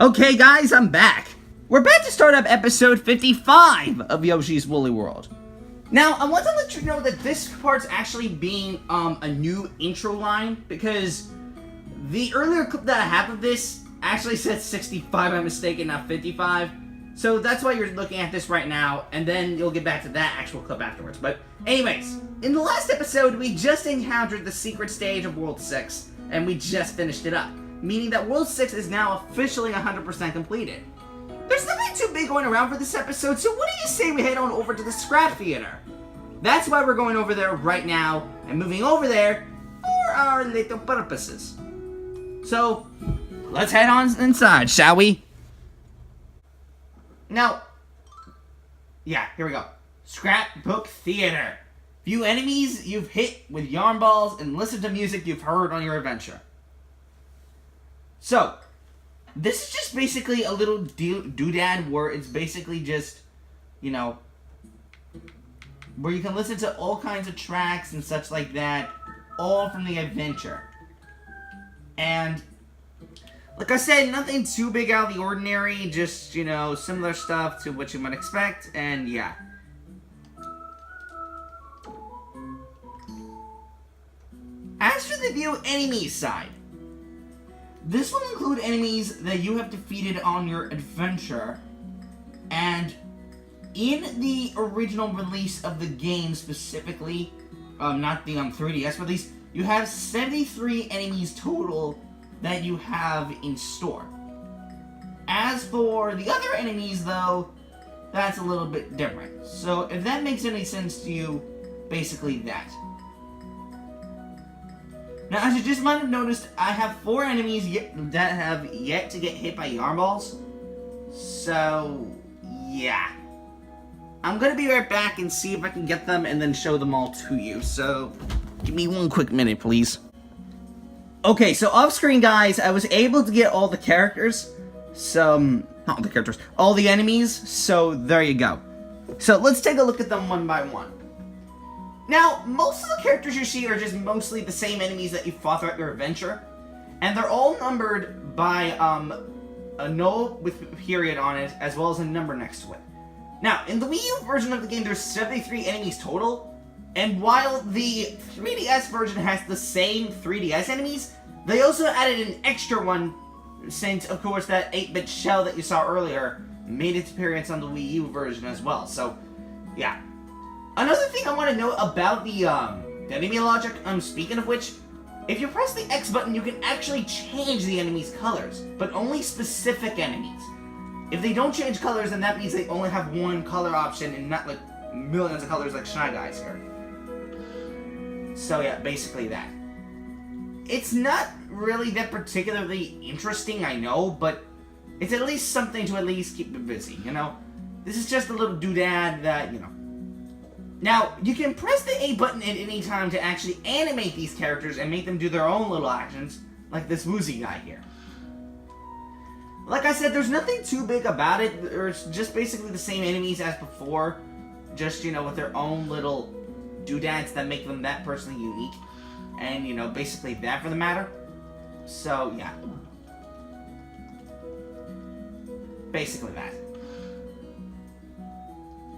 Okay guys, I'm back. We're about to start up episode 55 of Yoshi's Woolly World. Now, I want to let you know that this part's actually being a new intro line, because the earlier clip that I have of this actually said 65, I'm mistaken, not 55. So that's why you're looking at this right now, and then you'll get back to that actual clip afterwards. But anyways, in the last episode, we just encountered the secret stage of World 6, and we just finished it up, meaning that World 6 is now officially 100% completed. There's nothing too big going around for this episode, so what do you say we head on over to the Scrap Theater? That's why we're going over there right now, and moving over there for our little purposes. So, let's head on inside, shall we? Now, yeah, here we go. Scrapbook Theater. View enemies you've hit with yarn balls and listen to music you've heard on your adventure. So, this is just basically a little doodad where it's basically just, you know, where you can listen to all kinds of tracks and such like that, all from the adventure. And like I said, nothing too big out of the ordinary, just, you know, similar stuff to what you might expect, and yeah. As for the view enemies side, this will include enemies that you have defeated on your adventure, and in the original release of the game specifically, not the 3DS release, you have 73 enemies total that you have in store. As for the other enemies, though, that's a little bit different. So if that makes any sense to you, basically that. Now, as you just might have noticed, I have 4 enemies that have yet to get hit by yarn balls. So, yeah. I'm gonna be right back and see if I can get them and then show them all to you. So, give me one quick minute, please. Okay, so off screen, guys, I was able to get all the characters. Not the characters, all the enemies, so there you go. So let's take a look at them one by one. Now, most of the characters you see are just mostly the same enemies that you fought throughout your adventure. And they're all numbered by a null with a period on it, as well as a number next to it. Now, in the Wii U version of the game, there's 73 enemies total. And while the 3DS version has the same 3DS enemies, they also added an extra one, since, of course, that 8-bit shell that you saw earlier made its appearance on the Wii U version as well. So, yeah. Another thing I want to note about the enemy logic, speaking of which, if you press the X button, you can actually change the enemy's colors, but only specific enemies. If they don't change colors, then that means they only have one color option and not, like, millions of colors like Shy Guys here. So yeah, basically that. It's not really that particularly interesting, I know, but it's at least something to at least keep you busy, you know? This is just a little doodad that, you know. Now, you can press the A button at any time to actually animate these characters and make them do their own little actions, like this woozy guy here. Like I said, there's nothing too big about it. It's just basically the same enemies as before, just, you know, with their own little doodads that make them that personally unique, and, you know, basically that for the matter. So yeah, basically that.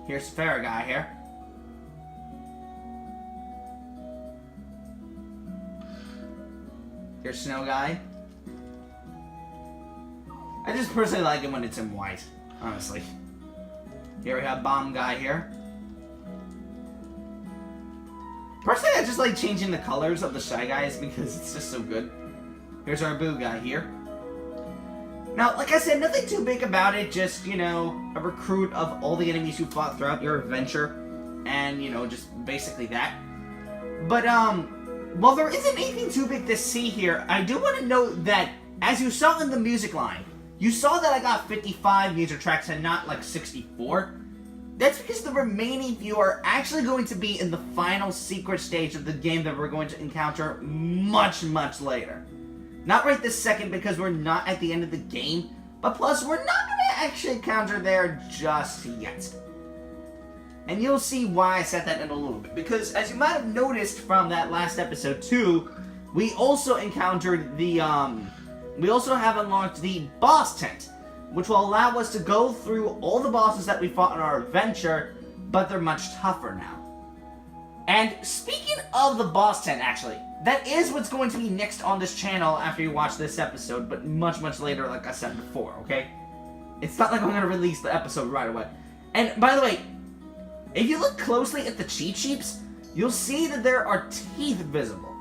Here's Fair Guy here. Here's Snow Guy. I just personally like it when it's in white, honestly. Here we have Bomb Guy here. Personally, I just like changing the colors of the Shy Guys because it's just so good. Here's our Boo Guy here. Now, like I said, nothing too big about it. Just, you know, a recruit of all the enemies you fought throughout your adventure. And, you know, just basically that. But, while there isn't anything too big to see here, I do want to note that, as you saw in the music line, you saw that I got 55 music tracks and not, like, 64. That's because the remaining few are actually going to be in the final secret stage of the game that we're going to encounter much, much later. Not right this second because we're not at the end of the game, but plus we're not going to actually encounter there just yet. And you'll see why I said that in a little bit, because as you might have noticed from that last episode too, we also encountered the we also have unlocked the boss tent, which will allow us to go through all the bosses that we fought in our adventure, but they're much tougher now. And speaking of the boss tent, actually, that is what's going to be next on this channel after you watch this episode, but much, much later, like I said before, okay? It's not like I'm going to release the episode right away. And, by the way, if you look closely at the cheat sheets, you'll see that there are teeth visible.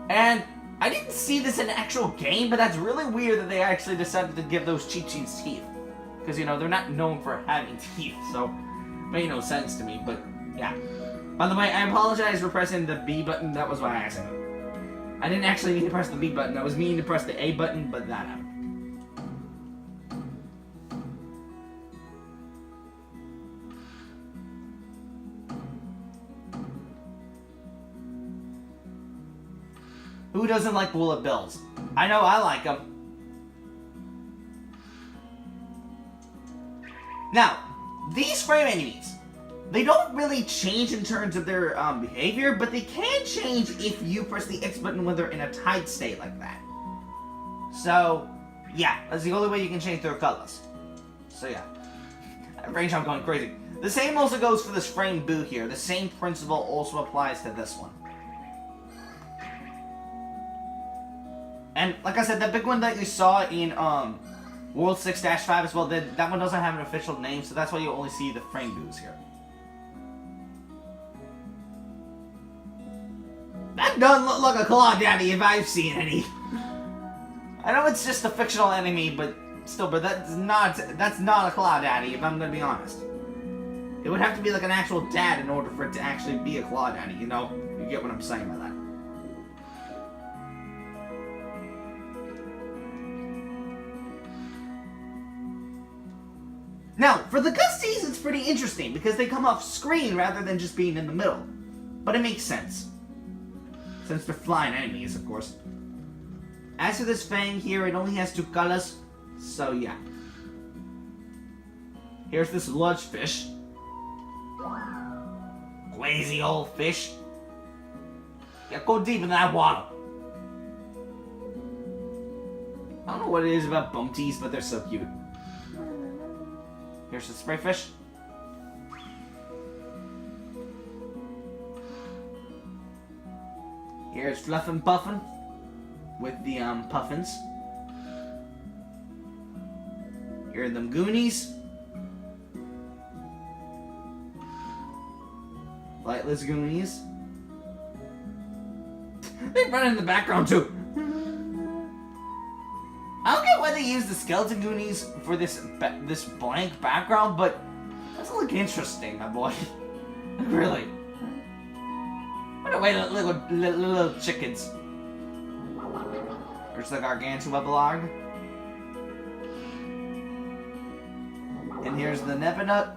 And I didn't see this in the actual game, but that's really weird that they actually decided to give those cheat sheets teeth. Because, you know, they're not known for having teeth, so it made no sense to me, but, yeah. By the way, I apologize for pressing the B button. That was by accident. I didn't actually mean to press the B button. I was meaning to press the A button, but that happened. Who doesn't like bullet bills? I know I like them. Now, these frame enemies, they don't really change in terms of their behavior, but they can change if you press the X button when they're in a tight state like that. So, yeah, that's the only way you can change their colors. So yeah, range I'm going crazy. The same also goes for this frame boo here. The same principle also applies to this one. And like I said, that big one that you saw in World 6-5 as well, that one doesn't have an official name, so that's why you only see the frame boos here. That doesn't look like a Claw Daddy if I've seen any. I know it's just a fictional enemy, but still, but that's not a Claw Daddy if I'm gonna be honest. It would have to be like an actual dad in order for it to actually be a Claw Daddy, you know? You get what I'm saying by that. Now, for the cutscenes, it's pretty interesting because they come off screen rather than just being in the middle. But it makes sense. Since they're flying enemies, of course. As for this Fang here, it only has 2 colors. So, yeah. Here's this sludge fish. Crazy old fish. Yeah, go deep in that water. I don't know what it is about bumpties, but they're so cute. Here's the spray fish. Here's Fluffin' Puffin with the puffins. Here are them Goonies. Lightless Goonies. They run in the background too. I don't get why they use the skeleton Goonies for this blank background, but it doesn't look interesting, my boy. Really. What a way to little chickens. There's the Gargantua blog. And here's the Nepinut.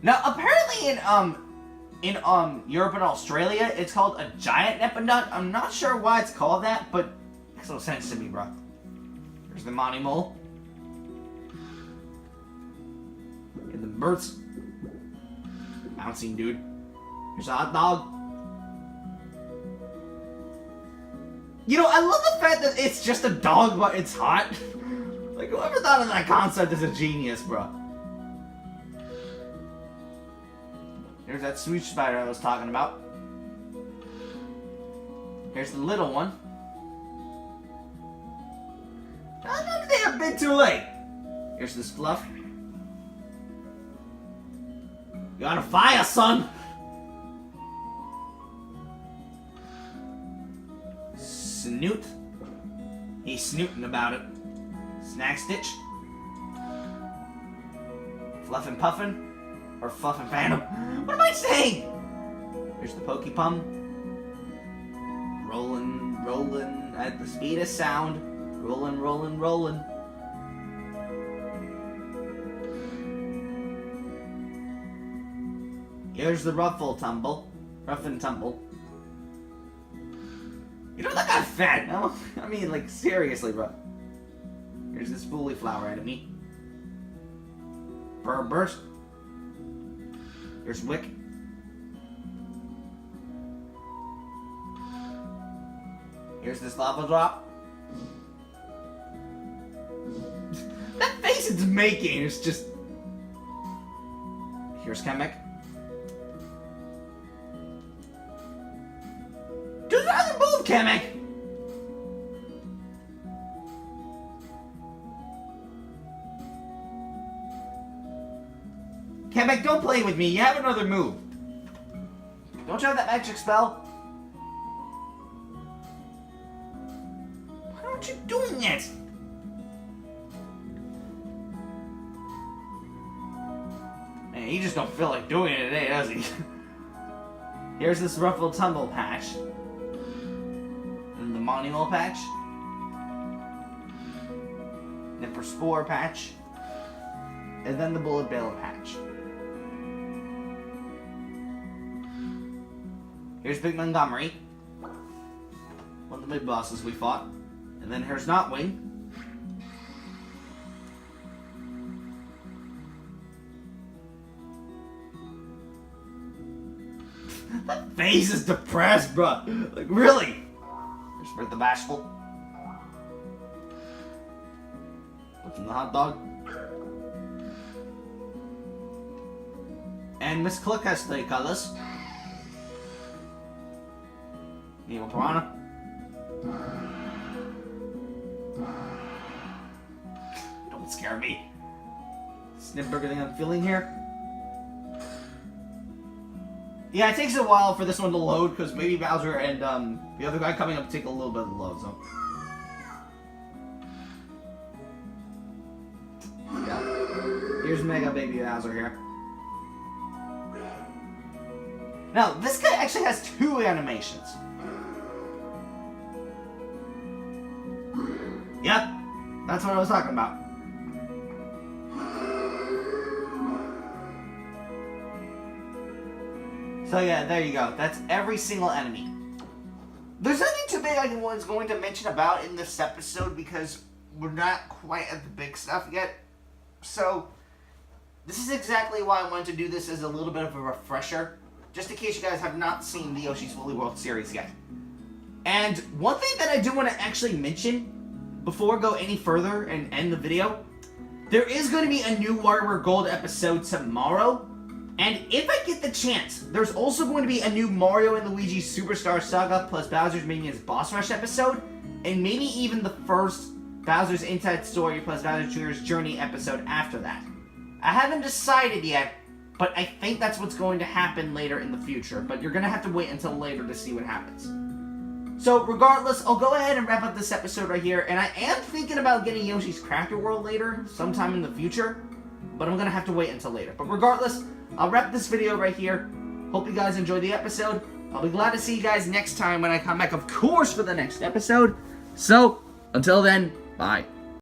Now, apparently in Europe and Australia, it's called a giant Nepinut. I'm not sure why it's called that, but it makes no sense to me, bro. There's the Monty Mole. And the Berts. Bouncing dude. Here's a hot dog. You know, I love the fact that it's just a dog, but it's hot. Like, whoever thought of that concept is a genius, bro. Here's that swoosh spider I was talking about. Here's the little one. I think they're a bit too late. Here's this fluff. You're on fire, son! Snoot. He's snooting about it. Snack Stitch. Fluffin' Puffin. Or Fluffin' Phantom. What am I saying? Here's the Pokepum. Rolling, rolling at the speed of sound. Rolling, rolling, rolling. Here's the Rough and Tumble. You know, that got fat, no? I mean, like, seriously, bro. Here's this Fooly Flower enemy. Burst. Here's Wick. Here's this Lava Drop. face it's making is just... Here's Kamek. Do the other move, Kamek! Kamek, don't play with me. You have another move. Don't you have that magic spell? Why aren't you doing it? Man, he just don't feel like doing it today, does he? Here's this Ruffle Tumble patch. And the Monual patch. Nipper Spore patch. And then the Bullet Bill patch. Here's Big Montgomery. One of the mid-bosses we fought. And then here's Notwing. That face is depressed, bruh. Like, really? Here's Bert the Bashful. What's in the hot dog? And Miss Cluck has 3 colors. Nemo Piranha. Don't scare me. Snip everything I'm feeling here. Yeah, it takes a while for this one to load because maybe Bowser and the other guy coming up take a little bit of the load. So. Yeah. Here's Mega Baby Bowser here. Now, this guy actually has 2 animations. Yep, that's what I was talking about. So yeah, there you go. That's every single enemy. There's nothing too big I was going to mention about in this episode because we're not quite at the big stuff yet. So, this is exactly why I wanted to do this as a little bit of a refresher. Just in case you guys have not seen the Yoshi's Woolly World series yet. And one thing that I do want to actually mention before I go any further and end the video, there is going to be a new WarioWare Gold episode tomorrow. And if I get the chance, there's also going to be a new Mario and Luigi Superstar Saga plus Bowser's Minions Boss Rush episode. And maybe even the first Bowser's Inside Story plus Bowser Jr.'s Journey episode after that. I haven't decided yet, but I think that's what's going to happen later in the future. But you're going to have to wait until later to see what happens. So, regardless, I'll go ahead and wrap up this episode right here. And I am thinking about getting Yoshi's Crafted World later, sometime in the future. But I'm going to have to wait until later. But regardless, I'll wrap this video right here. Hope you guys enjoyed the episode. I'll be glad to see you guys next time when I come back, of course, for the next episode. So, until then, bye.